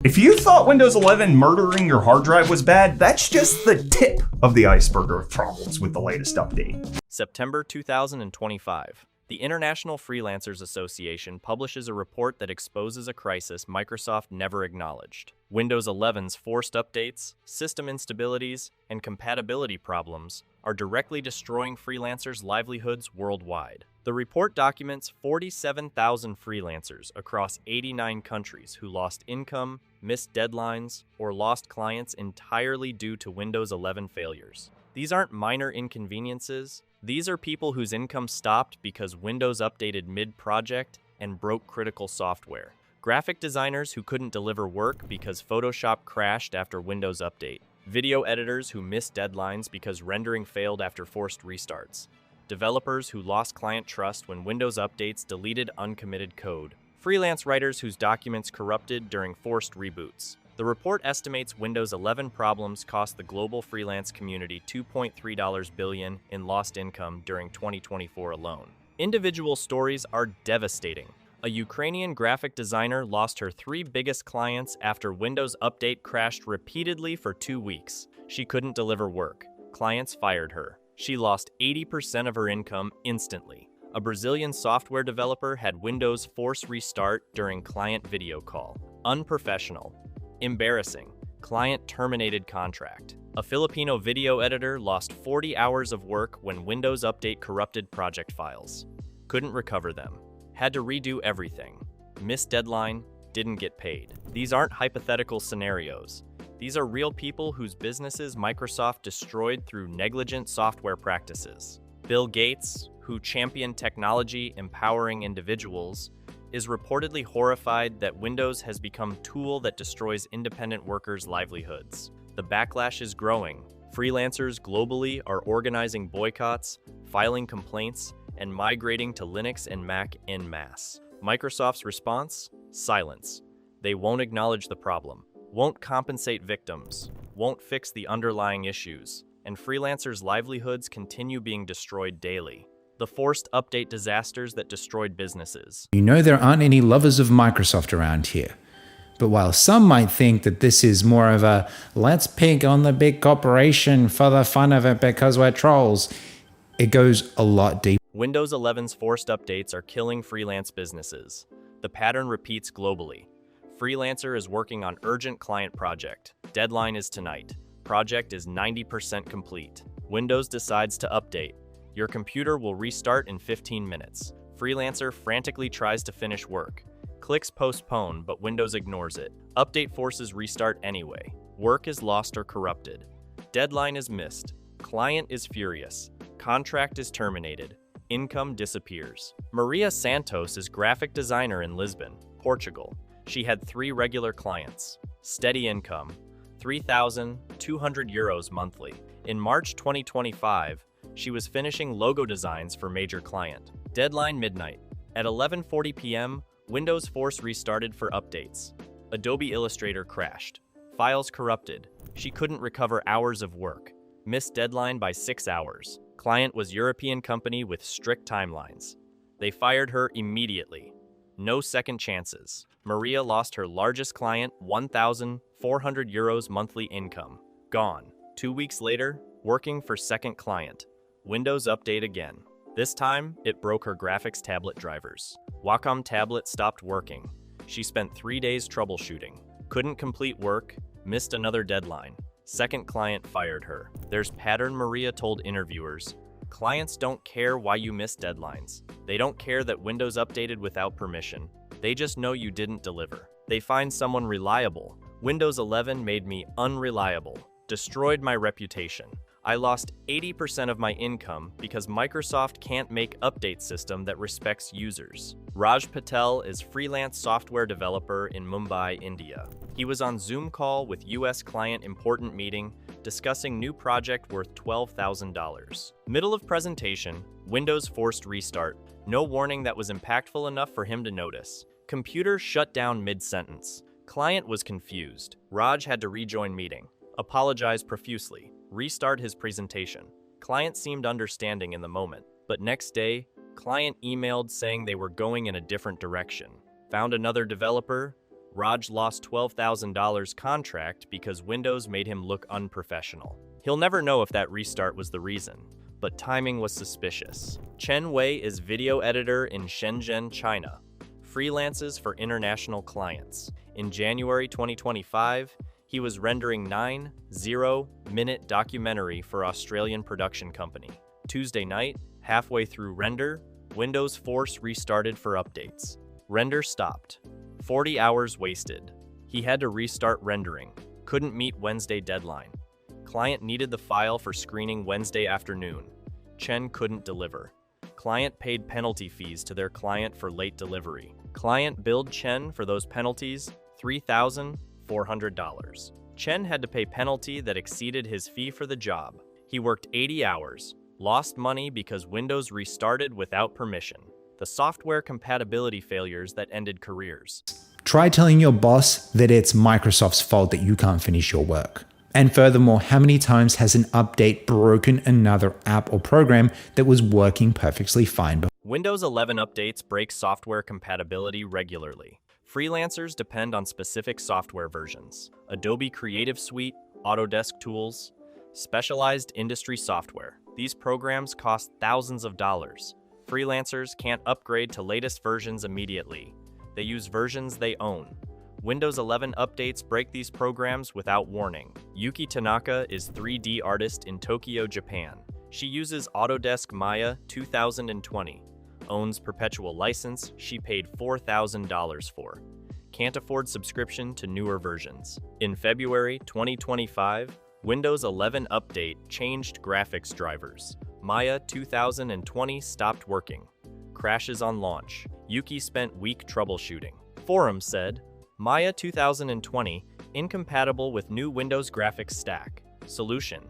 If you thought Windows 11 murdering your hard drive was bad, that's just the tip of the iceberg of problems with the latest update. September 2025. The International Freelancers Association publishes a report that exposes a crisis Microsoft never acknowledged. Windows 11's forced updates, system instabilities, and compatibility problems are directly destroying freelancers' livelihoods worldwide. The report documents 47,000 freelancers across 89 countries who lost income, missed deadlines, or lost clients entirely due to Windows 11 failures. These aren't minor inconveniences. These are people whose income stopped because Windows updated mid-project and broke critical software. Graphic designers who couldn't deliver work because Photoshop crashed after Windows update. Video editors who missed deadlines because rendering failed after forced restarts. Developers who lost client trust when Windows updates deleted uncommitted code. Freelance writers whose documents corrupted during forced reboots. The report estimates Windows 11 problems cost the global freelance community $2.3 billion in lost income during 2024 alone. Individual stories are devastating. A Ukrainian graphic designer lost her 3 biggest clients after Windows Update crashed repeatedly for 2 weeks. She couldn't deliver work. Clients fired her. She lost 80% of her income instantly. A Brazilian software developer had Windows force restart during client video call. Unprofessional. Embarrassing. Client terminated contract. A Filipino video editor lost 40 hours of work when Windows Update corrupted project files. Couldn't recover them. Had to redo everything. Missed deadline, didn't get paid. These aren't hypothetical scenarios. These are real people whose businesses Microsoft destroyed through negligent software practices. Bill Gates, who championed technology empowering individuals, is reportedly horrified that Windows has become a tool that destroys independent workers' livelihoods. The backlash is growing. Freelancers globally are organizing boycotts, filing complaints, and migrating to Linux and Mac en masse. Microsoft's response? Silence. They won't acknowledge the problem, won't compensate victims, won't fix the underlying issues, and freelancers' livelihoods continue being destroyed daily. The forced update disasters that destroyed businesses. You know there aren't any lovers of Microsoft around here. But while some might think that this is more of a let's pick on the big corporation for the fun of it because we're trolls, it goes a lot deeper. Windows 11's forced updates are killing freelance businesses. The pattern repeats globally. Freelancer is working on urgent client project. Deadline is tonight. Project is 90% complete. Windows decides to update. Your computer will restart in 15 minutes. Freelancer frantically tries to finish work. Clicks postpone, but Windows ignores it. Update forces restart anyway. Work is lost or corrupted. Deadline is missed. Client is furious. Contract is terminated. Income disappears. Maria Santos is graphic designer in Lisbon, Portugal. She had 3 regular clients. Steady income, 3,200 euros monthly. In March 2025, she was finishing logo designs for major client. Deadline midnight. At 11:40 p.m., Windows Force restarted for updates. Adobe Illustrator crashed. Files corrupted. She couldn't recover hours of work. Missed deadline by 6 hours. Client was European company with strict timelines. They fired her immediately. No second chances. Maria lost her largest client, 1,400 euros monthly income. Gone. 2 weeks later, working for second client. Windows update again. This time, it broke her graphics tablet drivers. Wacom tablet stopped working. She spent 3 days troubleshooting. Couldn't complete work, missed another deadline. Second client fired her. There's pattern, Maria told interviewers. Clients don't care why you missed deadlines. They don't care that Windows updated without permission. They just know you didn't deliver. They find someone reliable. Windows 11 made me unreliable, destroyed my reputation. I lost 80% of my income because Microsoft can't make update system that respects users. Raj Patel is freelance software developer in Mumbai, India. He was on Zoom call with US client important meeting discussing new project worth $12,000. Middle of presentation, Windows forced restart. No warning that was impactful enough for him to notice. Computer shut down mid-sentence. Client was confused. Raj had to rejoin meeting. Apologized profusely. Restart his presentation. Client seemed understanding in the moment, but next day, client emailed saying they were going in a different direction. Found another developer. Raj lost $12,000 contract because Windows made him look unprofessional. He'll never know if that restart was the reason, but timing was suspicious. Chen Wei is video editor in Shenzhen, China. Freelances for international clients. In January 2025, he was rendering 90-minute documentary for Australian production company. Tuesday night, halfway through render, Windows Force restarted for updates. Render stopped. 40 hours wasted. He had to restart rendering. Couldn't meet Wednesday deadline. Client needed the file for screening Wednesday afternoon. Chen couldn't deliver. Client paid penalty fees to their client for late delivery. Client billed Chen for those penalties $3,400. Chen had to pay penalty that exceeded his fee for the job. He worked 80 hours, lost money because Windows restarted without permission. The software compatibility failures that ended careers. Try telling your boss that it's Microsoft's fault that you can't finish your work. And furthermore, how many times has an update broken another app or program that was working perfectly fine before? Windows 11 updates break software compatibility regularly. Freelancers depend on specific software versions. Adobe Creative Suite, Autodesk tools, specialized industry software. These programs cost thousands of dollars. Freelancers can't upgrade to latest versions immediately. They use versions they own. Windows 11 updates break these programs without warning. Yuki Tanaka is 3D artist in Tokyo, Japan. She uses Autodesk Maya 2020. Owns perpetual license she paid $4,000 for. Can't afford subscription to newer versions. In February 2025, Windows 11 update changed graphics drivers. Maya 2020 stopped working. Crashes on launch. Yuki spent week troubleshooting. Forum said, Maya 2020 incompatible with new Windows graphics stack. Solution: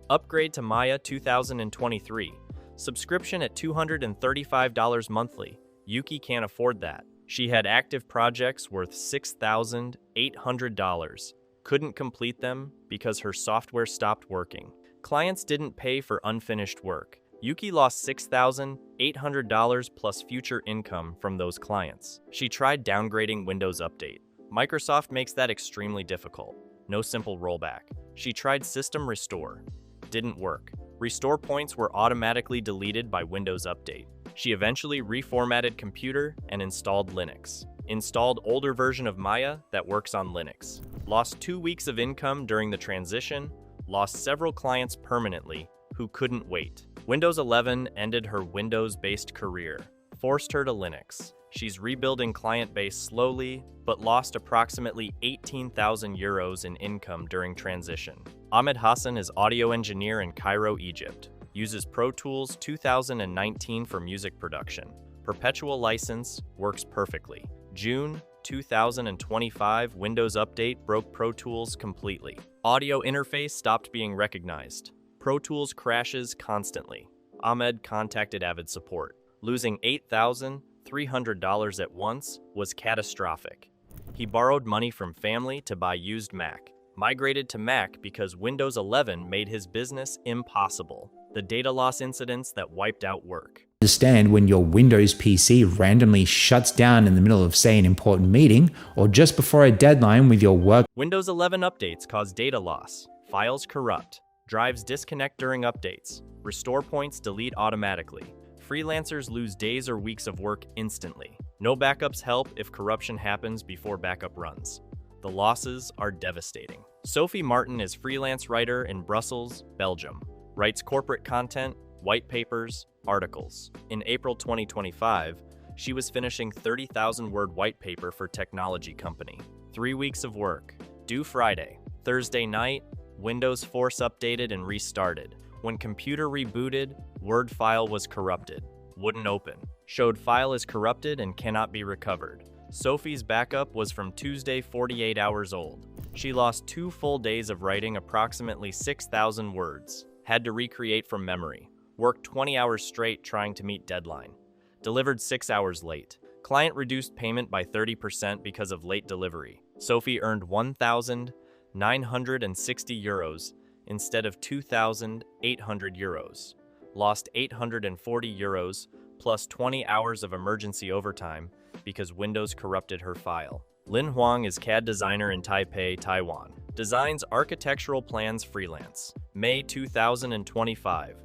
upgrade to Maya 2023. Subscription at $235 monthly. Yuki can't afford that. She had active projects worth $6,800. Couldn't complete them because her software stopped working. Clients didn't pay for unfinished work. Yuki lost $6,800 plus future income from those clients. She tried downgrading Windows Update. Microsoft makes that extremely difficult. No simple rollback. She tried System Restore. Didn't work. Restore points were automatically deleted by Windows Update. She eventually reformatted computer and installed Linux. Installed older version of Maya that works on Linux. Lost 2 weeks of income during the transition. Lost several clients permanently who couldn't wait. Windows 11 ended her Windows-based career. Forced her to Linux. She's rebuilding client base slowly, but lost approximately 18,000 euros in income during transition. Ahmed Hassan is audio engineer in Cairo, Egypt. Uses Pro Tools 2019 for music production. Perpetual license, works perfectly. June 2025 Windows Update broke Pro Tools completely. Audio interface stopped being recognized. Pro Tools crashes constantly. Ahmed contacted Avid support. Losing $8,300 at once was catastrophic. He borrowed money from family to buy used Mac. Migrated to Mac because Windows 11 made his business impossible. The data loss incidents that wiped out work. Understand when your Windows PC randomly shuts down in the middle of, say, an important meeting or just before a deadline with your work. Windows 11 updates cause data loss. Files corrupt. Drives disconnect during updates. Restore points delete automatically. Freelancers lose days or weeks of work instantly. No backups help if corruption happens before backup runs. The losses are devastating. Sophie Martin is freelance writer in Brussels, Belgium. Writes corporate content, white papers, articles. In April 2025, she was finishing 30,000-word white paper for technology company. 3 weeks of work. Due Friday. Thursday night, Windows Force updated and restarted. When computer rebooted, Word file was corrupted. Wouldn't open. Showed file is corrupted and cannot be recovered. Sophie's backup was from Tuesday 48 hours old. She lost 2 full days of writing approximately 6,000 words. Had to recreate from memory. Worked 20 hours straight trying to meet deadline. Delivered 6 hours late. Client reduced payment by 30% because of late delivery. Sophie earned 1,960 euros instead of 2,800 euros. Lost 840 euros plus 20 hours of emergency overtime because Windows corrupted her file. Lin Huang is CAD designer in Taipei, Taiwan. Designs architectural plans freelance. May 2025.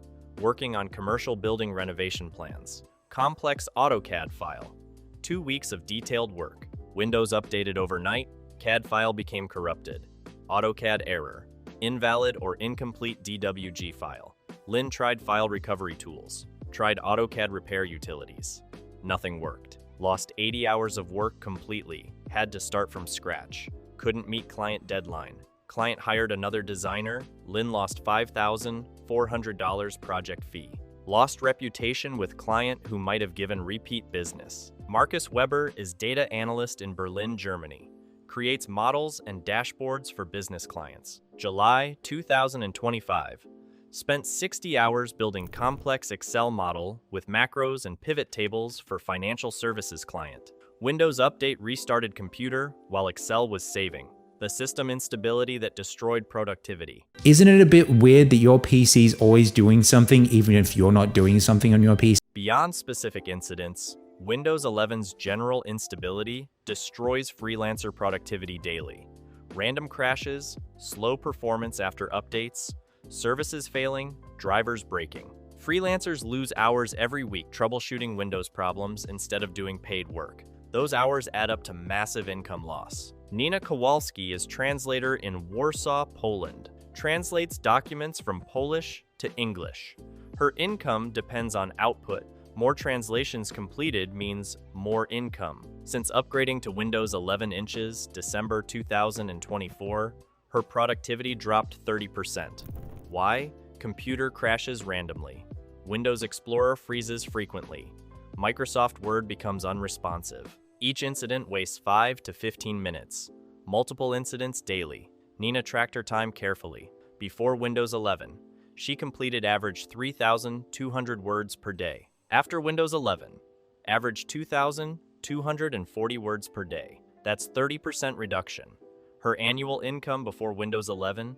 Working on commercial building renovation plans. Complex AutoCAD file. 2 weeks of detailed work. Windows updated overnight. CAD file became corrupted. AutoCAD error. Invalid or incomplete DWG file. Lin tried file recovery tools. Tried AutoCAD repair utilities. Nothing worked. Lost 80 hours of work completely. Had to start from scratch. Couldn't meet client deadline. Client hired another designer. Lin lost $5,400 project fee. Lost reputation with client who might have given repeat business. Marcus Weber is data analyst in Berlin, Germany. Creates models and dashboards for business clients. July 2025. Spent 60 hours building complex Excel model with macros and pivot tables for financial services client. Windows Update restarted computer while Excel was saving. The system instability that destroyed productivity. Isn't it a bit weird that your PC is always doing something even if you're not doing something on your PC? Beyond specific incidents, Windows 11's general instability destroys freelancer productivity daily. Random crashes, slow performance after updates, services failing, drivers breaking. Freelancers lose hours every week troubleshooting Windows problems instead of doing paid work. Those hours add up to massive income loss. Nina Kowalski is translator in Warsaw, Poland. Translates documents from Polish to English. Her income depends on output. More translations completed means more income. Since upgrading to Windows 11 inches, December 2024, her productivity dropped 30%. Why? Computer crashes randomly. Windows Explorer freezes frequently. Microsoft Word becomes unresponsive. Each incident wastes 5 to 15 minutes. Multiple incidents daily. Nina tracked her time carefully. Before Windows 11, she completed average 3,200 words per day. After Windows 11, average 2,240 words per day. That's 30% reduction. Her annual income before Windows 11,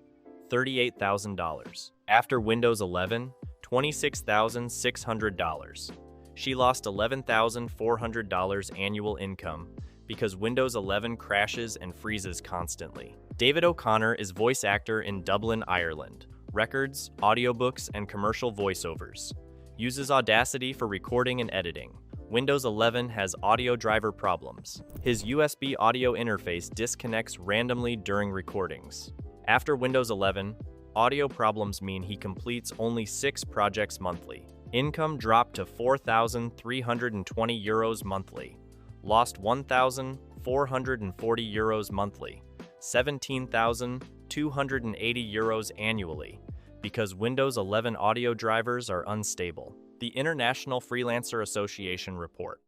$38,000. After Windows 11, $26,600. She lost $11,400 annual income because Windows 11 crashes and freezes constantly. David O'Connor is voice actor in Dublin, Ireland. Records, audiobooks, and commercial voiceovers. Uses Audacity for recording and editing. Windows 11 has audio driver problems. His USB audio interface disconnects randomly during recordings. After Windows 11, audio problems mean he completes only 6 projects monthly. Income dropped to €4,320 monthly. Lost €1,440 monthly. €17,280 annually. Because Windows 11 audio drivers are unstable. The International Freelancer Association report.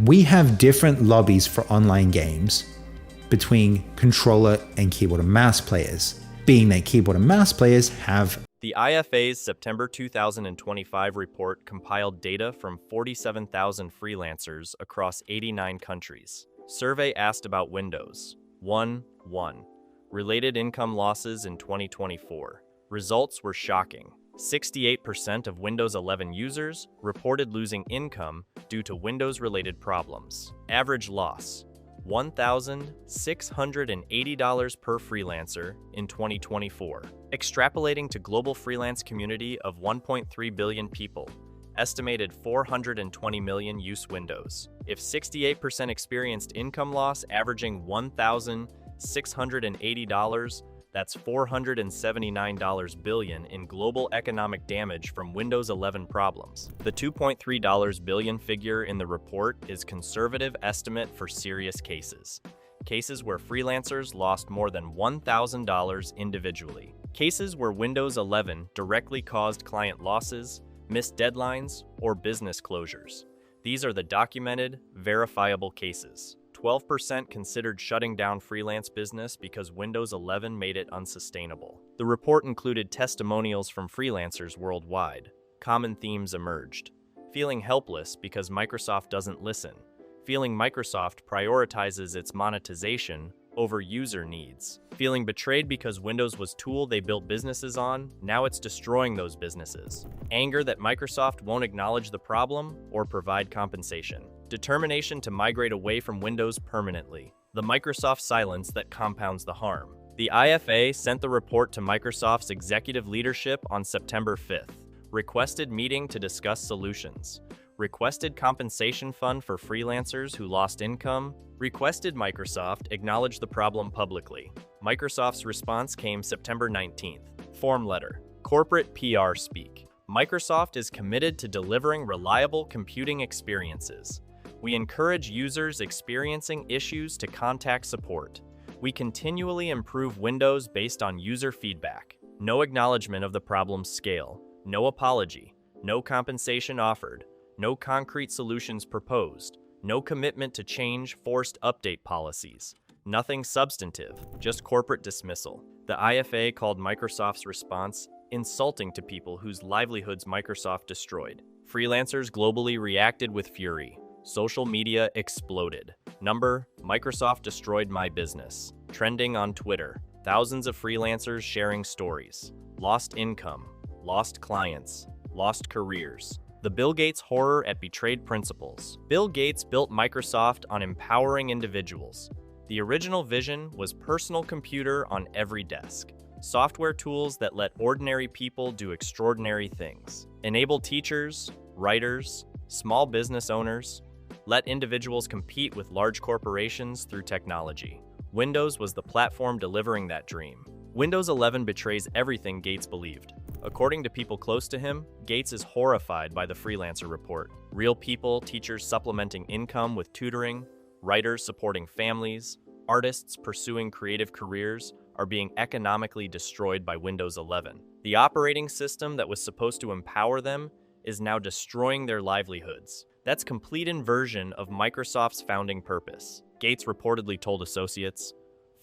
We have different lobbies for online games between controller and keyboard and mouse players, being that keyboard and mouse players have. The IFA's September 2025 report compiled data from 47,000 freelancers across 89 countries. Survey asked about Windows. 1. Related income losses in 2024. Results were shocking. 68% of Windows 11 users reported losing income due to Windows-related problems. Average loss, $1,680 per freelancer in 2024. Extrapolating to global freelance community of 1.3 billion people, estimated 420 million use Windows. If 68% experienced income loss averaging $1,680, that's $479 billion in global economic damage from Windows 11 problems. The $2.3 billion figure in the report is conservative estimate for serious cases. Cases where freelancers lost more than $1,000 individually. Cases where Windows 11 directly caused client losses, missed deadlines, or business closures. These are the documented, verifiable cases. 12% considered shutting down freelance business because Windows 11 made it unsustainable. The report included testimonials from freelancers worldwide. Common themes emerged. Feeling helpless because Microsoft doesn't listen. Feeling Microsoft prioritizes its monetization over user needs. Feeling betrayed because Windows was tool they built businesses on, now it's destroying those businesses. Anger that Microsoft won't acknowledge the problem or provide compensation. Determination to migrate away from Windows permanently. The Microsoft silence that compounds the harm. The IFA sent the report to Microsoft's executive leadership on September 5th. Requested meeting to discuss solutions. Requested compensation fund for freelancers who lost income. Requested Microsoft acknowledge the problem publicly. Microsoft's response came September 19th. Form letter. Corporate PR speak. Microsoft is committed to delivering reliable computing experiences. We encourage users experiencing issues to contact support. We continually improve Windows based on user feedback. No acknowledgement of the problem's scale. No apology. No compensation offered. No concrete solutions proposed. No commitment to change forced update policies. Nothing substantive, just corporate dismissal. The IFA called Microsoft's response insulting to people whose livelihoods Microsoft destroyed. Freelancers globally reacted with fury. Social media exploded. Number: Microsoft destroyed my business. Trending on Twitter. Thousands of freelancers sharing stories. Lost income. Lost clients. Lost careers. The Bill Gates horror at betrayed principles. Bill Gates built Microsoft on empowering individuals. The original vision was personal computer on every desk. Software tools that let ordinary people do extraordinary things. Enable teachers, writers, small business owners. Let individuals compete with large corporations through technology. Windows was the platform delivering that dream. Windows 11 betrays everything Gates believed. According to people close to him, Gates is horrified by the Freelancer report. Real people, teachers supplementing income with tutoring, writers supporting families, artists pursuing creative careers are being economically destroyed by Windows 11. The operating system that was supposed to empower them is now destroying their livelihoods. That's complete inversion of Microsoft's founding purpose. Gates reportedly told associates,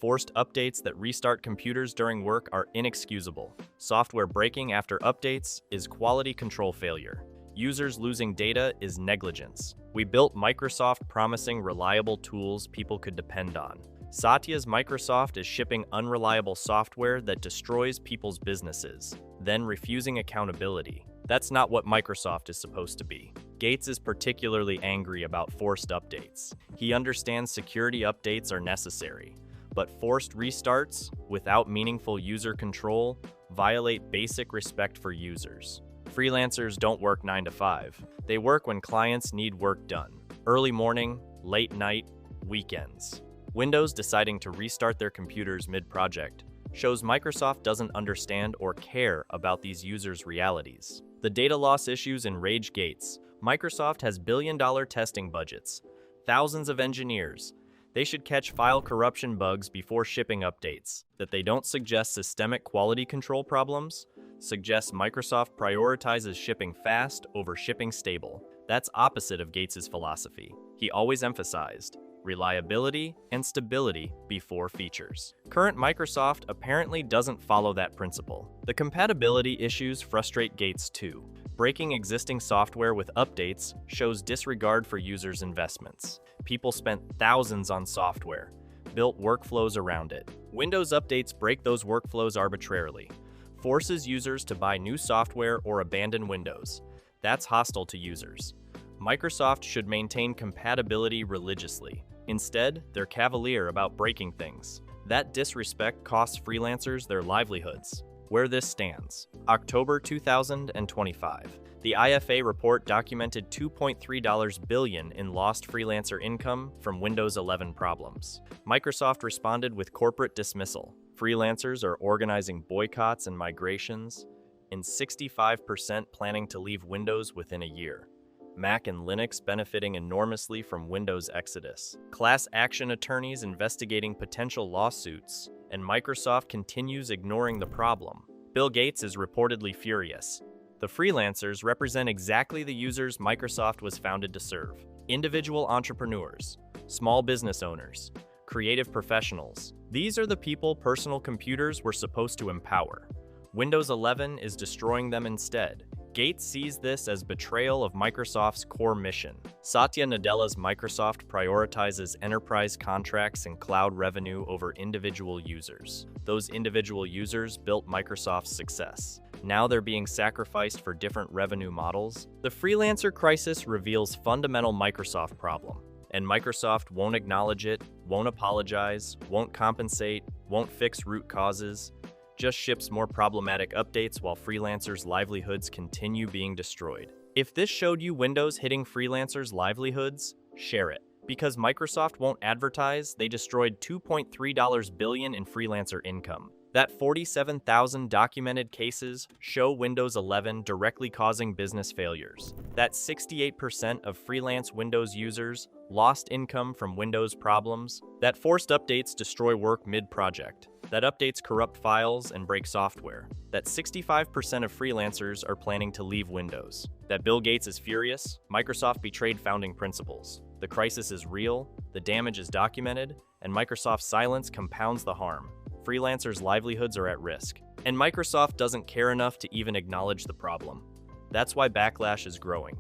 "Forced updates that restart computers during work are inexcusable. Software breaking after updates is quality control failure. Users losing data is negligence. We built Microsoft promising reliable tools people could depend on. Satya's Microsoft is shipping unreliable software that destroys people's businesses, then refusing accountability. That's not what Microsoft is supposed to be." Gates is particularly angry about forced updates. He understands security updates are necessary, but forced restarts, without meaningful user control, violate basic respect for users. Freelancers don't work 9 to 5. They work when clients need work done. Early morning, late night, weekends. Windows deciding to restart their computers mid-project shows Microsoft doesn't understand or care about these users' realities. The data loss issues enrage Gates. Microsoft has billion-dollar testing budgets, thousands of engineers. They should catch file corruption bugs before shipping updates. That they don't suggest systemic quality control problems suggests Microsoft prioritizes shipping fast over shipping stable. That's opposite of Gates's philosophy. He always emphasized reliability and stability before features. Current Microsoft apparently doesn't follow that principle. The compatibility issues frustrate Gates too. Breaking existing software with updates shows disregard for users' investments. People spent thousands on software, built workflows around it. Windows updates break those workflows arbitrarily, forces users to buy new software or abandon Windows. That's hostile to users. Microsoft should maintain compatibility religiously. Instead, they're cavalier about breaking things. That disrespect costs freelancers their livelihoods. Where this stands. October 2025. The IFA report documented $2.3 billion in lost freelancer income from Windows 11 problems. Microsoft responded with corporate dismissal. Freelancers are organizing boycotts and migrations, and 65% planning to leave Windows within a year. Mac and Linux benefiting enormously from Windows exodus. Class action attorneys investigating potential lawsuits, and Microsoft continues ignoring the problem. Bill Gates is reportedly furious. The freelancers represent exactly the users Microsoft was founded to serve. Individual entrepreneurs, small business owners, creative professionals. These are the people personal computers were supposed to empower. Windows 11 is destroying them instead. Gates sees this as betrayal of Microsoft's core mission. Satya Nadella's Microsoft prioritizes enterprise contracts and cloud revenue over individual users. Those individual users built Microsoft's success. Now they're being sacrificed for different revenue models. The freelancer crisis reveals fundamental Microsoft problem, and Microsoft won't acknowledge it, won't apologize, won't compensate, won't fix root causes, just ships more problematic updates while freelancers' livelihoods continue being destroyed. If this showed you Windows hitting freelancers' livelihoods, share it. Because Microsoft won't advertise, they destroyed $2.3 billion in freelancer income. That 47,000 documented cases show Windows 11 directly causing business failures. That 68% of freelance Windows users lost income from Windows problems. That forced updates destroy work mid-project. That updates corrupt files and break software. That 65% of freelancers are planning to leave Windows. That Bill Gates is furious, Microsoft betrayed founding principles. The crisis is real, the damage is documented, and Microsoft's silence compounds the harm. Freelancers' livelihoods are at risk. And Microsoft doesn't care enough to even acknowledge the problem. That's why Backlash is growing,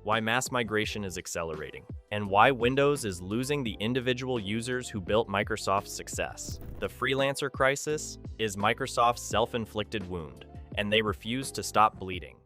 why mass migration is accelerating, and why Windows is losing the individual users who built Microsoft's success. The freelancer crisis is Microsoft's self-inflicted wound, and they refuse to stop bleeding.